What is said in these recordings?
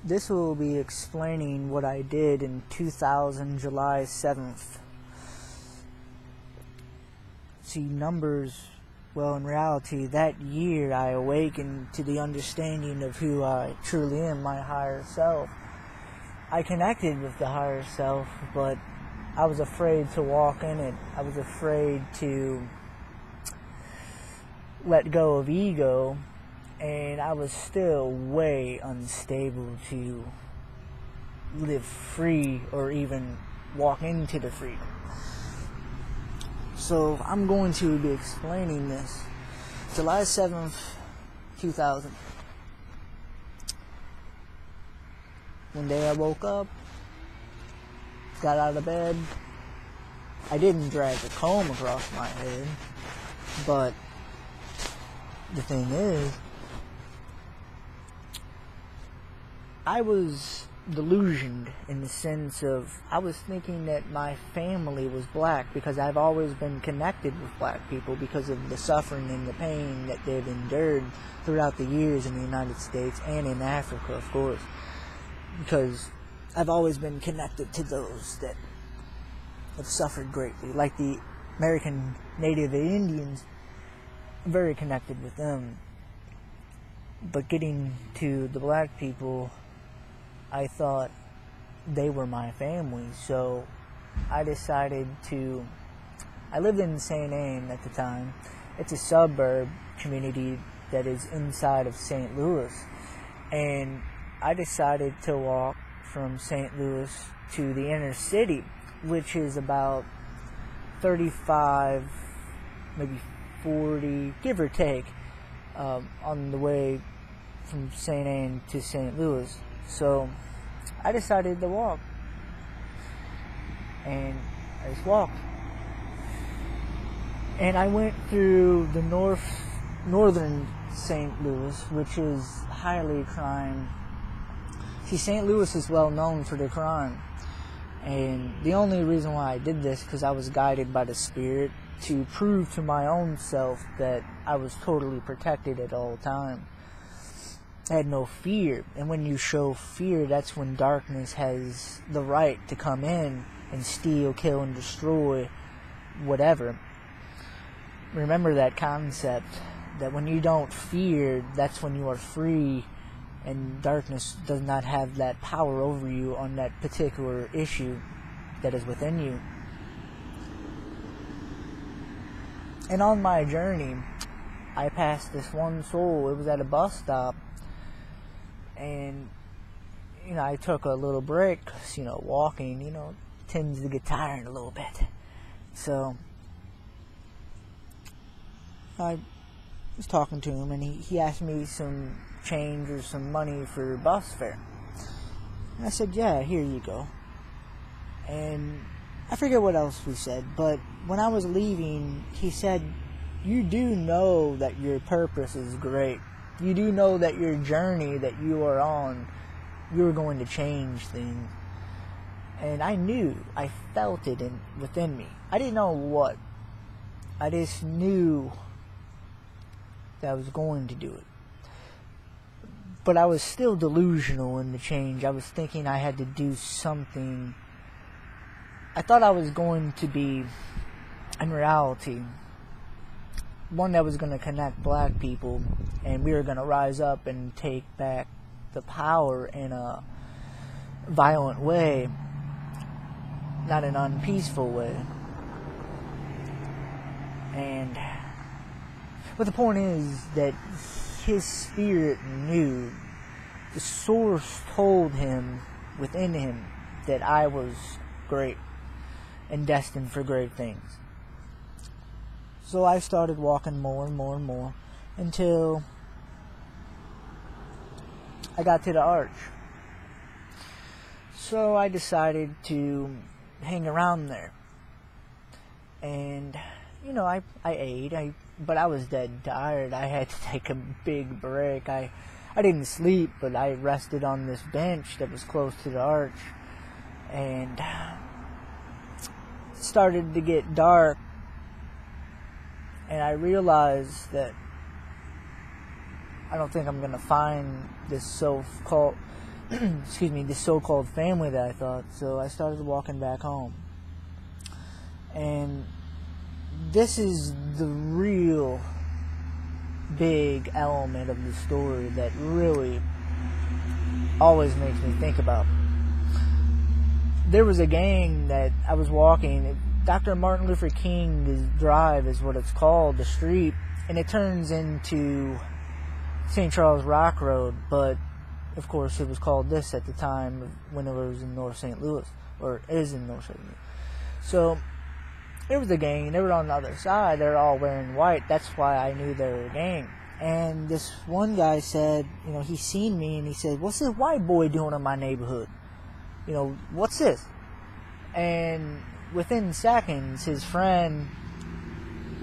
This will be explaining what I did in 2000, July 7th. See, well, in reality, that year I awakened to the understanding of who I truly am, my higher self. I connected with the higher self, but I was afraid to walk in it. I was afraid to let go of ego, and I was still way unstable to live free or even walk into the freedom. So I'm going to be explaining this. July 7th, 2000. One day I woke up, got out of bed. I didn't drag a comb across my head, but the thing is, I was delusioned in the sense of I was thinking that my family was black because I've always been connected with black people because of the suffering and the pain that they've endured throughout the years in the United States and in Africa, of course, because I've always been connected to those that have suffered greatly, like the American Native Indians. I'm very connected with them, but getting to the black people, I thought they were my family, so I decided to... I lived in St. Anne at the time. It's a suburb community that is inside of St. Louis, and I decided to walk from St. Louis to the inner city, which is about 35, maybe 40, give or take, on the way from St. Anne to St. Louis. So I decided to walk, and I just walked, and I went through the northern St. Louis, which is highly crime. See, St. Louis is well known for the crime, and the only reason why I did this because I was guided by the Spirit to prove to my own self that I was totally protected at all times. I had no fear, and when you show fear, that's when darkness has the right to come in and steal, kill, and destroy whatever. Remember that concept, that when you don't fear, that's when you are free, and darkness does not have that power over you on that particular issue that is within you. And on my journey, I passed this one soul. It was at a bus stop. And, I took a little break because, walking, tends to get tiring a little bit. So, I was talking to him, and he asked me some change or some money for bus fare. And I said, yeah, here you go. And I forget what else we said, but when I was leaving, he said, you do know that your purpose is great. You do know that your journey that you are on, you're going to change things. And I knew, I felt it within me. I didn't know what. I just knew that I was going to do it. But I was still delusional in the change. I was thinking I had to do something. I thought I was going to be, in reality, one that was going to connect black people, and we were going to rise up and take back the power in a violent way, not an unpeaceful way. But the point is that his spirit knew, the source told him within him that I was great and destined for great things. So I started walking more and more and more until I got to the arch. So I decided to hang around there. And, I ate, but I was dead tired. I had to take a big break. I didn't sleep, but I rested on this bench that was close to the arch. And it started to get dark. And I realized that I don't think I'm going to find this excuse me, this so-called family that I thought. So I started walking back home. And this is the real big element of the story that really always makes me think about. There was a gang that I was walking. Dr. Martin Luther King Drive is what it's called, the street, and it turns into St. Charles Rock Road, but of course it was called this at the time when it was in North St. Louis, or is in North St. Louis. So there was a gang, they were on the other side, they're all wearing white. That's why I knew they were a gang. And this one guy said, he seen me and he said, "What's this white boy doing in my neighborhood? What's this?" And within seconds, his friend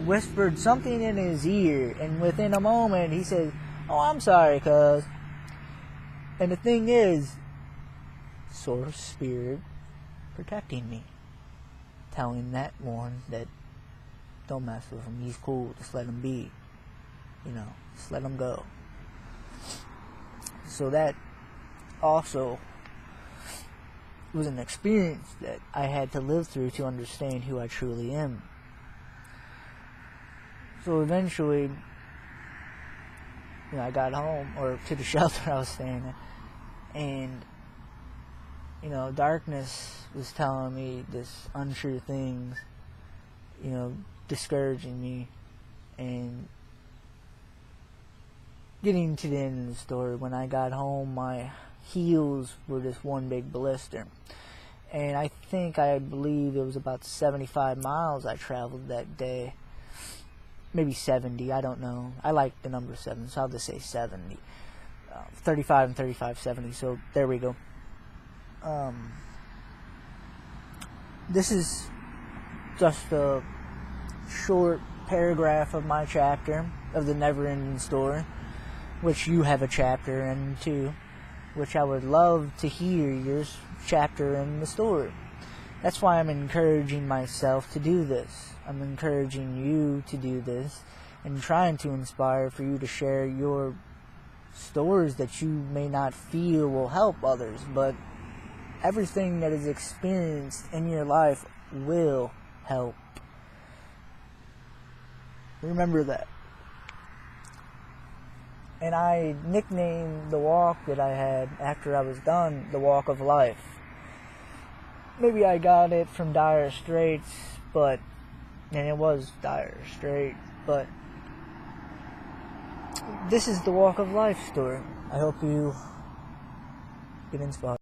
whispered something in his ear, and within a moment, he said, "Oh, I'm sorry, cuz." And the thing is, source spirit protecting me, telling that one that don't mess with him, he's cool, just let him be, just let him go. So that also was an experience that I had to live through to understand who I truly am. So eventually, I got home, or to the shelter I was staying at, and darkness was telling me this untrue things, discouraging me, and getting to the end of the story. When I got home, my heels were just one big blister, and I believe it was about 75 miles I traveled that day. Maybe 70, I don't know. I like the number 7, so I'll just say 70. 35 and 35, 70, so there we go. This is just a short paragraph of my chapter of the never-ending story, which you have a chapter in too, which I would love to hear your chapter in the story. That's why I'm encouraging myself to do this. I'm encouraging you to do this and trying to inspire for you to share your stories that you may not feel will help others, but everything that is experienced in your life will help. Remember that. And I nicknamed the walk that I had after I was done the Walk of Life. Maybe I got it from Dire Straits, and it was Dire Straits, but this is the Walk of Life story. I hope you get inspired.